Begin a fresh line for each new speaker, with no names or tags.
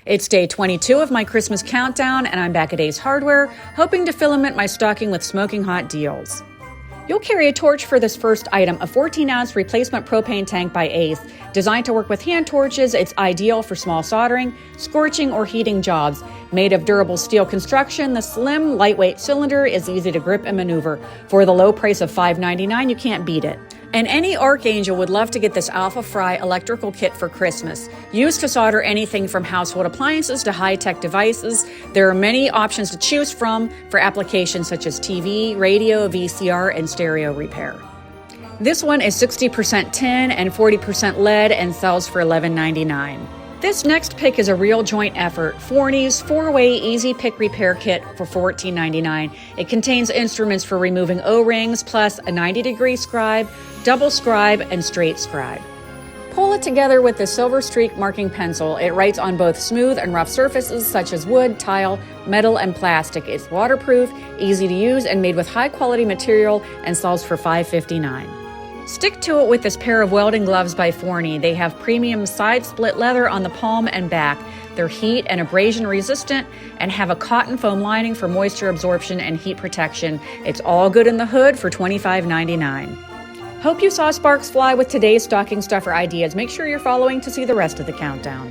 It's day 22 of my Christmas countdown, and I'm back at Ace Hardware, hoping to filament my stocking with smoking hot deals. You'll carry a torch for this first item, a 14-ounce replacement propane tank by Ace. Designed to work with hand torches, it's ideal for small soldering, scorching, or heating jobs. Made of durable steel construction, the slim, lightweight cylinder is easy to grip and maneuver. For the low price of $5.99, you can't beat it. And any Archangel would love to get this Alpha Fry electrical kit for Christmas. Used to solder anything from household appliances to high-tech devices, there are many options to choose from for applications such as TV, radio, VCR, and stereo repair. This one is 60% tin and 40% lead and sells for $11.99. This next pick is a real joint effort, Forney's 4-way easy pick repair kit for $14.99. It contains instruments for removing O-rings plus a 90-degree scribe, double scribe, and straight scribe. Pull it together with the Silver Streak marking pencil. It writes on both smooth and rough surfaces such as wood, tile, metal, and plastic. It's waterproof, easy to use, and made with high-quality material and sells for $5.59. Stick to it with this pair of welding gloves by Forney. They have premium side split leather on the palm and back. They're heat and abrasion resistant and have a cotton foam lining for moisture absorption and heat protection. It's all good in the hood for $25.99. Hope you saw sparks fly with today's stocking stuffer ideas. Make sure you're following to see the rest of the countdown.